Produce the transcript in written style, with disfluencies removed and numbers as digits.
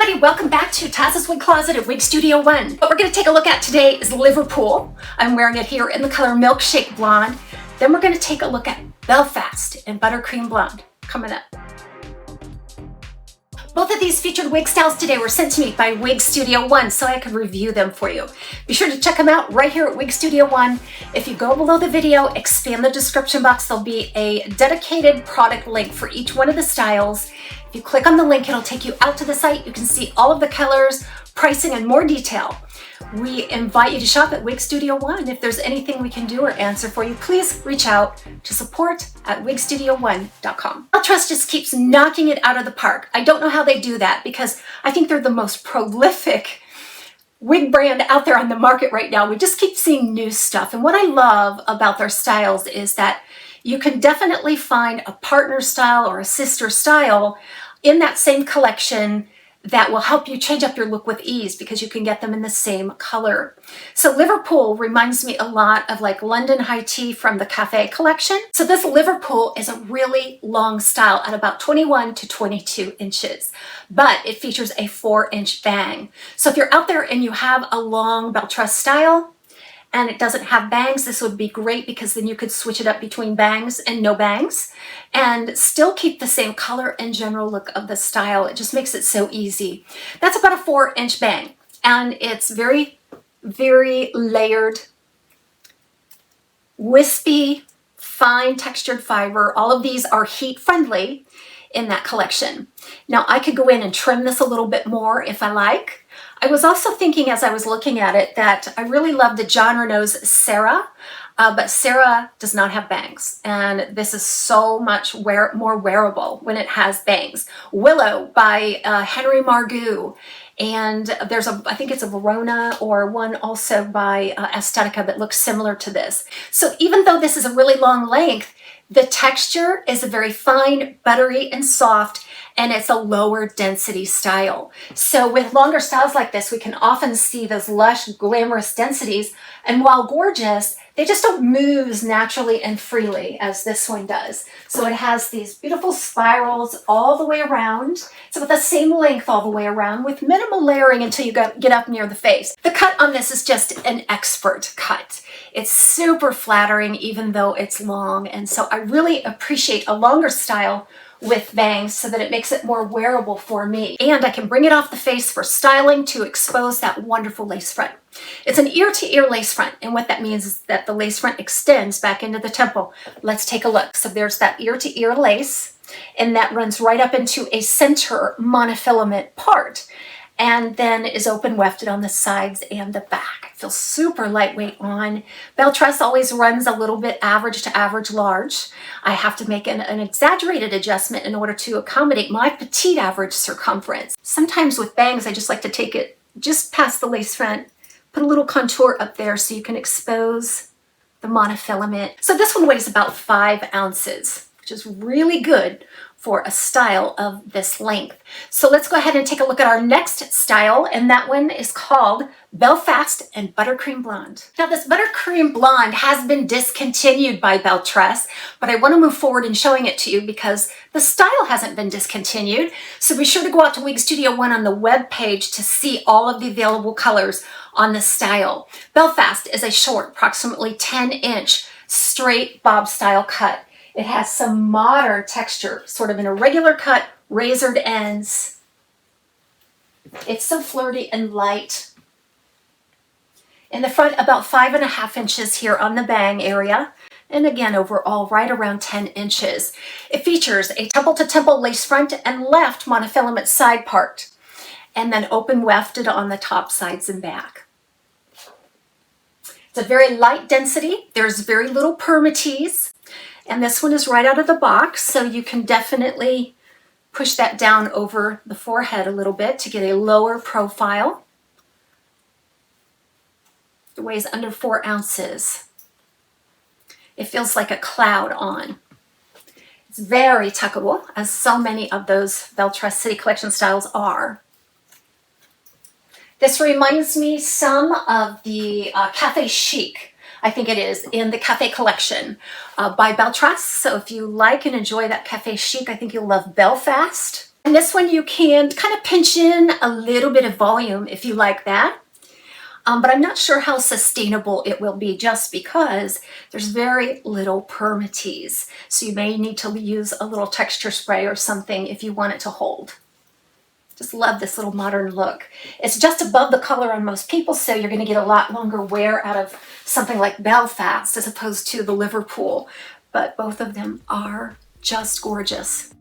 everybody, welcome back to TAZ's Wig Closet at Wig Studio One. What we're going to take a look at today is Liverpool. I'm wearing it here in the color Milkshake Blonde. Then we're going to take a look at Belfast in Buttercream Blonde coming up. Both of these featured wig styles today were sent to me by Wig Studio One so I could review them for you. Be sure to check them out right here at Wig Studio One. If you go below the video, expand the description box, there'll be a dedicated product link for each one of the styles. If you click on the link, it'll take you out to the site. You can see all of the colors, pricing, and more detail. We invite you to shop at Wig Studio One. If there's anything we can do or answer for you, please reach out to support@wigstudio1.com. Belle Tress just keeps knocking it out of the park. I don't know how they do that because I think they're the most prolific wig brand out there on the market right now. We just keep seeing new stuff. And what I love about their styles is that you can definitely find a partner style or a sister style in that same collection that will help you change up your look with ease because you can get them in the same color. So Liverpool reminds me a lot of like London High Tea from the Cafe collection. So this Liverpool is a really long style at about 21 to 22 inches, but it features a 4-inch bang. So if you're out there and you have a long Belle Tress style, and it doesn't have bangs, this would be great because then you could switch it up between bangs and no bangs and still keep the same color and general look of the style. It just makes it so easy. That's about a 4-inch bang and it's very, very layered, wispy, fine textured fiber. All of these are heat friendly in that collection. Now I could go in and trim this a little bit more if I like. I was also thinking as I was looking at it that I really love the John Renault's Sarah, but Sarah does not have bangs. And this is so much more wearable when it has bangs. Willow by Henry Margaux. And there's I think it's a Verona or one also by Estetica that looks similar to this. So even though this is a really long length, the texture is a very fine, buttery, and soft, and it's a lower density style. So with longer styles like this, we can often see those lush, glamorous densities, and while gorgeous, they just don't move as naturally and freely as this one does. So it has these beautiful spirals all the way around. It's about the same length all the way around with minimal layering until you get up near the face. The cut on this is just an expert cut. It's super flattering even though it's long, and so I really appreciate a longer style with bangs so that it makes it more wearable for me. And I can bring it off the face for styling to expose that wonderful lace front. It's an ear-to-ear lace front, and what that means is that the lace front extends back into the temple. Let's take a look. So there's that ear-to-ear lace, and that runs right up into a center monofilament part, and then is open wefted on the sides and the back. It feels super lightweight on. Belle Tress always runs a little bit average to average large. I have to make an exaggerated adjustment in order to accommodate my petite average circumference. Sometimes with bangs, I just like to take it just past the lace front, put a little contour up there so you can expose the monofilament. So this one weighs about 5 ounces, which is really good for a style of this length. So let's go ahead and take a look at our next style, and that one is called Belfast and Buttercream Blonde. Now this Buttercream Blonde has been discontinued by Belle Tress, but I want to move forward in showing it to you because the style hasn't been discontinued. So be sure to go out to Wig Studio One on the web page to see all of the available colors on the style. Belfast is a short, approximately 10-inch straight bob style cut. It has some modern texture, sort of an irregular cut, razored ends. It's so flirty and light. In the front, about 5.5 inches here on the bang area. And again, overall, right around 10 inches. It features a temple-to-temple lace front and left monofilament side part, and then open wefted on the top, sides, and back. It's a very light density. There's very little permatease. And this one is right out of the box, so you can definitely push that down over the forehead a little bit to get a lower profile. It weighs under 4 ounces. It feels like a cloud on. It's very tuckable, as so many of those Belle Tress City Collection styles are. This reminds me some of the Cafe Chic, I think it is, in the Cafe collection by Belle Tress. So if you like and enjoy that Cafe Chic, I think you'll love Belfast. And this one you can kind of pinch in a little bit of volume if you like that. But I'm not sure how sustainable it will be just because there's very little permatease. So you may need to use a little texture spray or something if you want it to hold. Just love this little modern look. It's just above the collar on most people, so you're going to get a lot longer wear out of something like Belfast as opposed to the Liverpool. But both of them are just gorgeous.